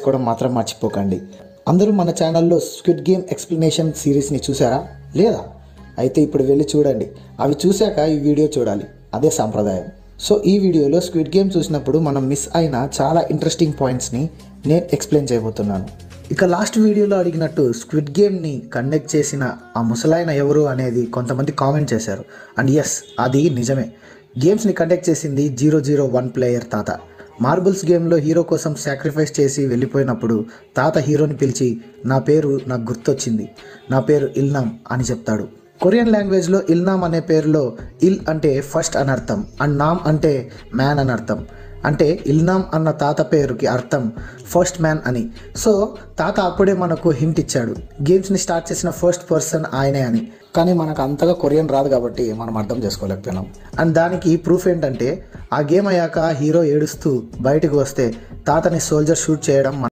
కూడా మాత్రం మర్చిపోకండి. అందరూ మన ఛానల్లో స్క్విడ్ గేమ్ ఎక్స్ప్లెనేషన్ సిరీస్ని చూసారా లేదా? అయితే ఇప్పుడు వెళ్ళి చూడండి. అవి చూశాక ఈ వీడియో చూడాలి, అదే సాంప్రదాయం. సో ఈ వీడియోలో స్క్విడ్ గేమ్ చూసినప్పుడు మనం మిస్ అయిన చాలా ఇంట్రెస్టింగ్ పాయింట్స్ని నేను ఎక్స్ప్లెయిన్ చేయబోతున్నాను. ఇక లాస్ట్ వీడియోలో అడిగినట్టు స్క్విడ్ గేమ్ని కండక్ట్ చేసిన ఆ ముసలాయన ఎవరు అనేది కొంతమంది కామెంట్ చేశారు. అండ్ ఎస్, అది నిజమే. గేమ్స్ని కండక్ట్ చేసింది 001 ప్లేయర్ తాత. మార్బుల్స్ గేమ్లో హీరో కోసం సాక్రిఫైస్ చేసి వెళ్ళిపోయినప్పుడు తాత హీరోని పిలిచి, నా పేరు నాకు గుర్తొచ్చింది, నా పేరు ఇల్నామ్ అని చెప్తాడు. కొరియన్ లాంగ్వేజ్లో ఇల్నామ్ అనే పేరులో ఇల్ అంటే ఫస్ట్ అని అర్థం అండ్ నామ్ అంటే మ్యాన్ అని అర్థం. అంటే ఇల్నామ్ అన్న తాత పేరుకి అర్థం ఫస్ట్ మ్యాన్ అని. సో తాత అప్పుడే మనకు హింట్ ఇచ్చాడు, గేమ్స్ని స్టార్ట్ చేసిన ఫస్ట్ పర్సన్ ఆయనే అని. కానీ మనకు అంతగా కొరియన్ రాదు కాబట్టి మనం అర్థం చేసుకోలేకపోయినాం. అండ్ దానికి ప్రూఫ్ ఏంటంటే, ఆ గేమ్ అయ్యాక హీరో ఏడుస్తూ బయటకు వస్తే తాతని సోల్జర్ షూట్ చేయడం